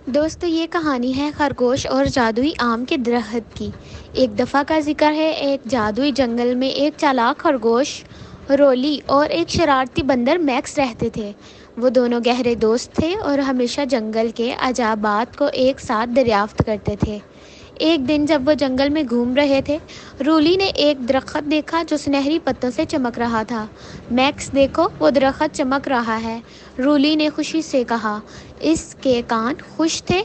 دوستو یہ کہانی ہے خرگوش اور جادوئی آم کے درخت کی۔ ایک دفعہ کا ذکر ہے، ایک جادوئی جنگل میں ایک چالاک خرگوش رولی اور ایک شرارتی بندر میکس رہتے تھے۔ وہ دونوں گہرے دوست تھے اور ہمیشہ جنگل کے عجائبات کو ایک ساتھ دریافت کرتے تھے۔ ایک دن جب وہ جنگل میں گھوم رہے تھے، رولی نے ایک درخت دیکھا جو سنہری پتوں سے چمک رہا تھا۔ میکس دیکھو، وہ درخت چمک رہا ہے، رولی نے خوشی سے کہا۔ اس کے کان خوش تھے،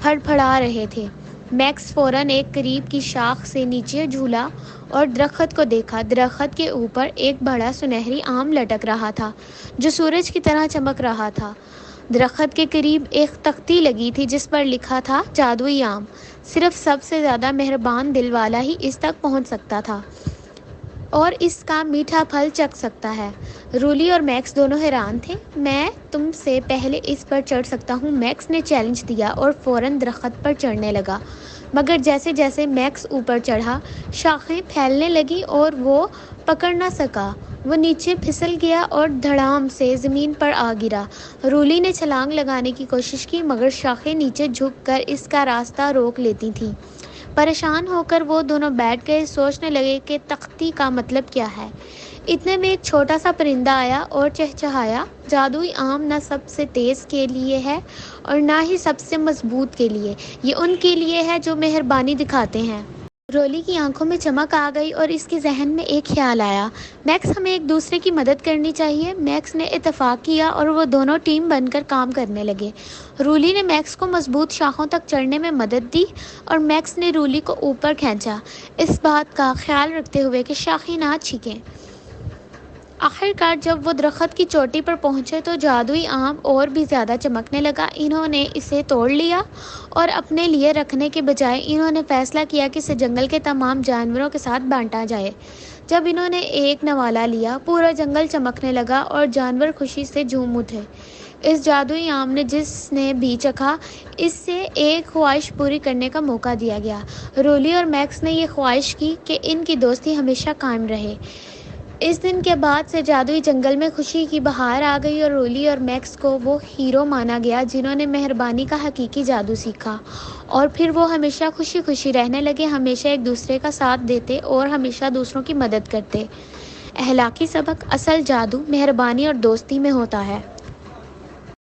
پھڑ پھڑا رہے تھے۔ میکس فوراً ایک قریب کی شاخ سے نیچے جھولا اور درخت کو دیکھا۔ درخت کے اوپر ایک بڑا سنہری آم لٹک رہا تھا جو سورج کی طرح چمک رہا تھا۔ درخت کے قریب ایک تختی لگی تھی جس پر لکھا تھا جادوئی آم، صرف سب سے زیادہ مہربان دل والا ہی اس تک پہنچ سکتا تھا اور اس کا میٹھا پھل چکھ سکتا ہے۔ رولی اور میکس دونوں حیران تھے۔ میں تم سے پہلے اس پر چڑھ سکتا ہوں، میکس نے چیلنج دیا اور فوراً درخت پر چڑھنے لگا، مگر جیسے جیسے میکس اوپر چڑھا، شاخیں پھیلنے لگیں اور وہ پکڑ نہ سکا۔ وہ نیچے پھسل گیا اور دھڑام سے زمین پر آ گرا۔ رولی نے چھلانگ لگانے کی کوشش کی، مگر شاخیں نیچے جھک کر اس کا راستہ روک لیتی تھیں۔ پریشان ہو کر وہ دونوں بیٹھ گئے، سوچنے لگے کہ تختی کا مطلب کیا ہے۔ اتنے میں ایک چھوٹا سا پرندہ آیا اور چہچہایا، جادوئی آم نہ سب سے تیز کے لیے ہے اور نہ ہی سب سے مضبوط کے لیے، یہ ان کے لیے ہے جو مہربانی دکھاتے ہیں۔ رولی کی آنکھوں میں چمک آ گئی اور اس کے ذہن میں ایک خیال آیا، میکس، ہمیں ایک دوسرے کی مدد کرنی چاہیے۔ میکس نے اتفاق کیا اور وہ دونوں ٹیم بن کر کام کرنے لگے۔ رولی نے میکس کو مضبوط شاخوں تک چڑھنے میں مدد دی اور میکس نے رولی کو اوپر کھینچا، اس بات کا خیال رکھتے ہوئے کہ شاخیں نہ چھینکیں۔ آخر کار جب وہ درخت کی چوٹی پر پہنچے تو جادوئی آم اور بھی زیادہ چمکنے لگا۔ انہوں نے اسے توڑ لیا اور اپنے لیے رکھنے کے بجائے انہوں نے فیصلہ کیا کہ اسے جنگل کے تمام جانوروں کے ساتھ بانٹا جائے۔ جب انہوں نے ایک نوالا لیا، پورا جنگل چمکنے لگا اور جانور خوشی سے جھوم اٹھے۔ اس جادوئی آم نے جس نے بھی چکھا، اس سے ایک خواہش پوری کرنے کا موقع دیا گیا۔ رولی اور میکس نے یہ خواہش کی کہ ان کی دوستی ہمیشہ قائم رہے۔ اس دن کے بعد سے جادوئی جنگل میں خوشی کی بہار آ گئی اور رولی اور میکس کو وہ ہیرو مانا گیا جنہوں نے مہربانی کا حقیقی جادو سیکھا، اور پھر وہ ہمیشہ خوشی خوشی رہنے لگے، ہمیشہ ایک دوسرے کا ساتھ دیتے اور ہمیشہ دوسروں کی مدد کرتے۔ اخلاقی سبق: اصل جادو مہربانی اور دوستی میں ہوتا ہے۔